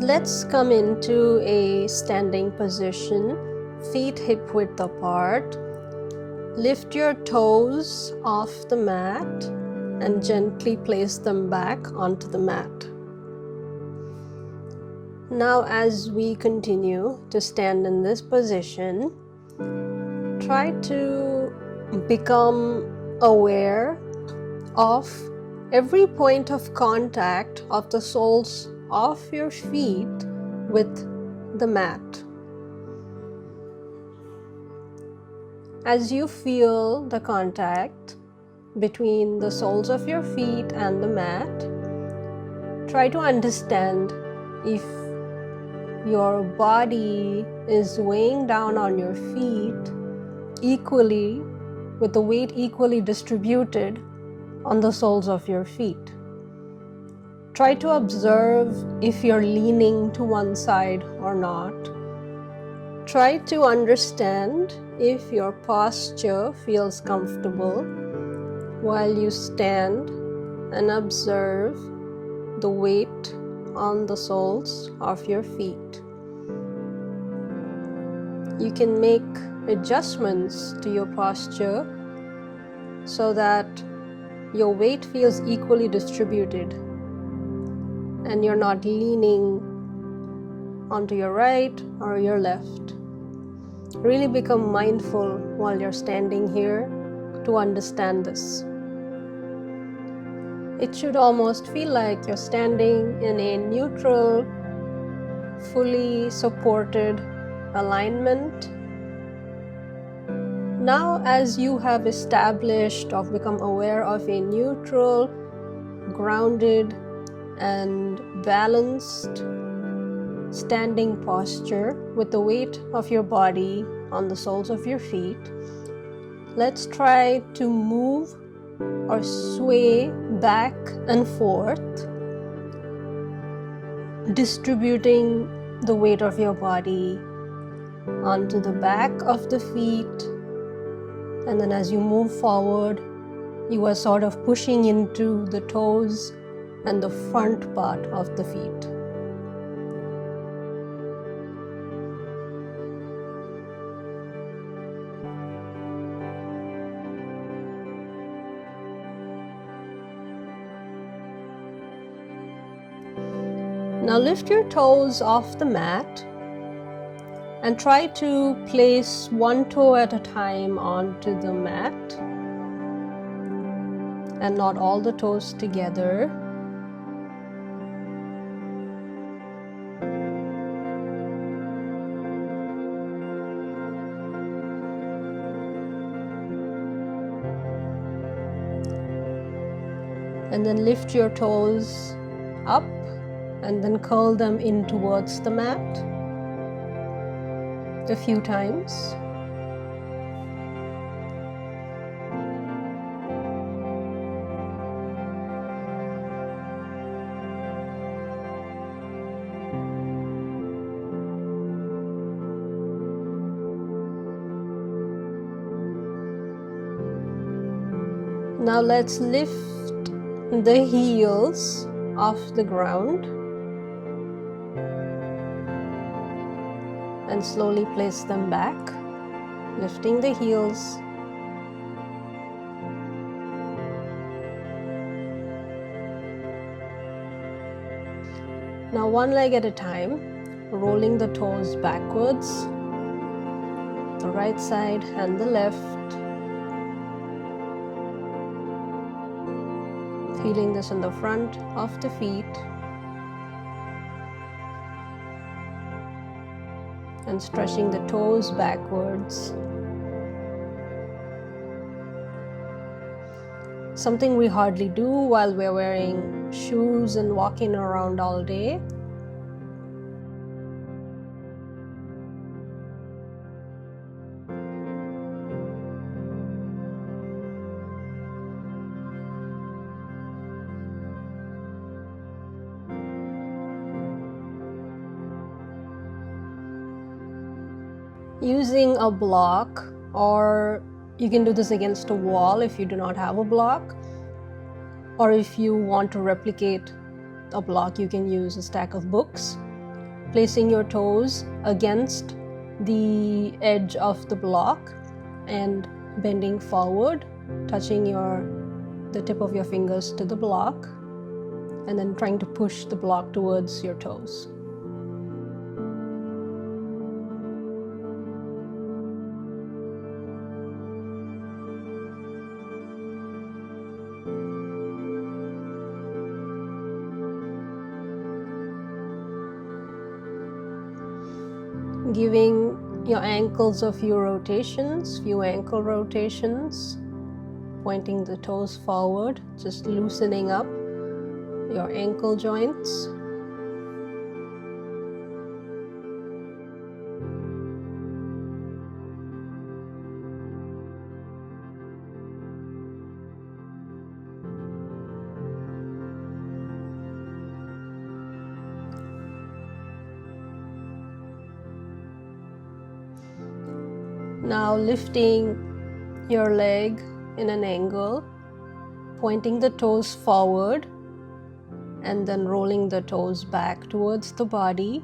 Let's come into a standing position, feet hip width apart. Lift your toes off the mat and gently place them back onto the mat. Now, as we continue to stand in this position, try to become aware of every point of contact of the soles of your feet with the mat. As you feel the contact between the soles of your feet and the mat, try to understand if your body is weighing down on your feet equally, with the weight equally distributed on the soles of your feet. Try to observe if you're leaning to one side or not. Try to understand if your posture feels comfortable while you stand, and observe the weight on the soles of your feet. You can make adjustments to your posture so that your weight feels equally distributed and you're not leaning onto your right or your left. Really become mindful while you're standing here to understand this. It should almost feel like you're standing in a neutral, fully supported alignment. Now, as you have established or become aware of a neutral, grounded, and balanced standing posture with the weight of your body on the soles of your feet, let's try to move or sway back and forth, distributing the weight of your body onto the back of the feet, and then as you move forward, you are sort of pushing into the toes and the front part of the feet. Now lift your toes off the mat and try to place one toe at a time onto the mat and not all the toes together. And then lift your toes up and then curl them in towards the mat a few times. Now let's lift the heels off the ground and slowly place them back, lifting the heels. Now one leg at a time, rolling the toes backwards, the right side and the left. Feeling this in the front of the feet and stretching the toes backwards. Something we hardly do while we're wearing shoes and walking around all day. Using a block, or you can do this against a wall if you do not have a block, or if you want to replicate a block, you can use a stack of books placing your toes against the edge of the block and bending forward, touching the tip of your fingers to the block, and then trying to push the block towards your toes. Giving your ankles a few ankle rotations, pointing the toes forward, just loosening up your ankle joints. Now lifting your leg in an angle, pointing the toes forward, and then rolling the toes back towards the body,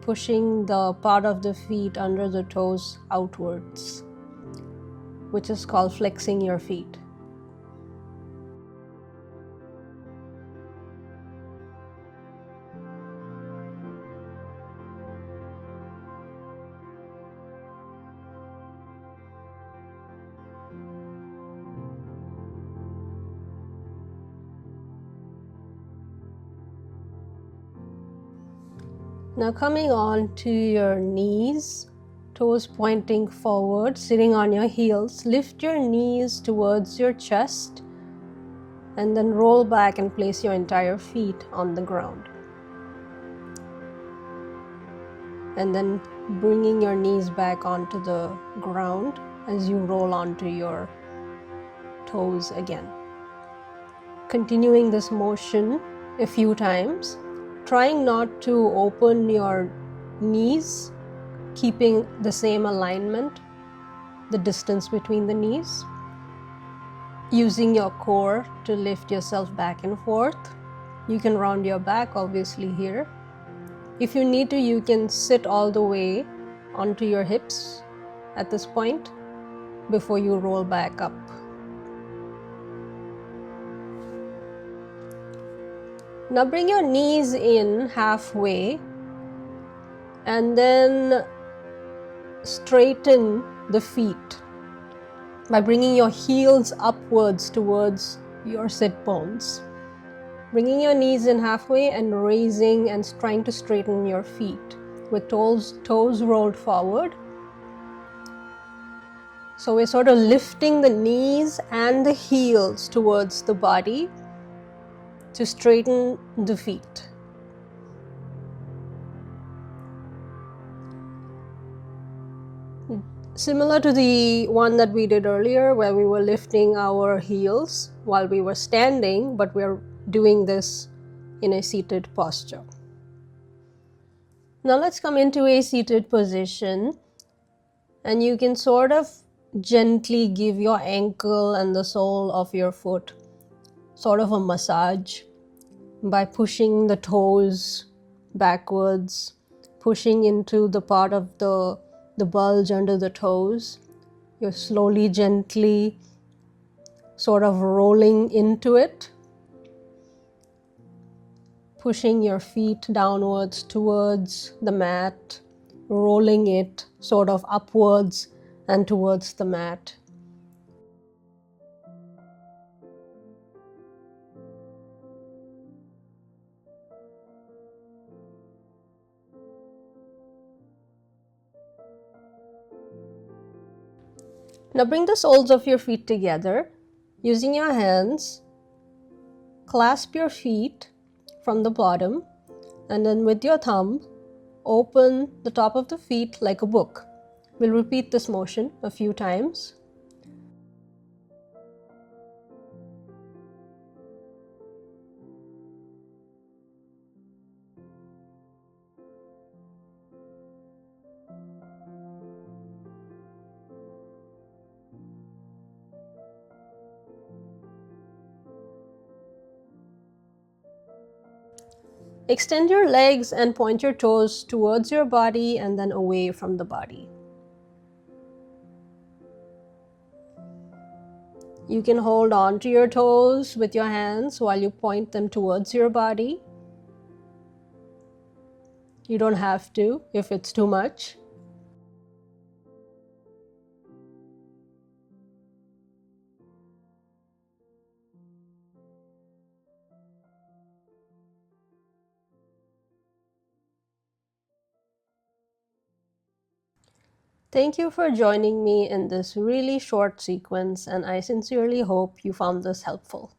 pushing the part of the feet under the toes outwards, which is called flexing your feet. Now coming on to your knees, toes pointing forward, sitting on your heels, lift your knees towards your chest and then roll back and place your entire feet on the ground. And then bringing your knees back onto the ground as you roll onto your toes again. Continuing this motion a few times, trying not to open your knees, keeping the same alignment, the distance between the knees, using your core to lift yourself back and forth. You can round your back obviously here. If you need to, you can sit all the way onto your hips at this point before you roll back up. Now bring your knees in halfway and then straighten the feet by bringing your heels upwards towards your sit bones. Bringing your knees in halfway and raising and trying to straighten your feet with toes rolled forward. So we're sort of lifting the knees and the heels towards the body to straighten the feet. Similar to the one that we did earlier where we were lifting our heels while we were standing, but we're doing this in a seated posture. Now let's come into a seated position, and you can sort of gently give your ankle and the sole of your foot sort of a massage by pushing the toes backwards, pushing into the part of the bulge under the toes. You're slowly, gently sort of rolling into it, pushing your feet downwards towards the mat, rolling it sort of upwards and towards the mat. Now bring the soles of your feet together. Using your hands, clasp your feet from the bottom, and then with your thumb, open the top of the feet like a book. We'll repeat this motion a few times. Extend your legs and point your toes towards your body and then away from the body. You can hold on to your toes with your hands while you point them towards your body. You don't have to if it's too much. Thank you for joining me in this really short sequence, and I sincerely hope you found this helpful.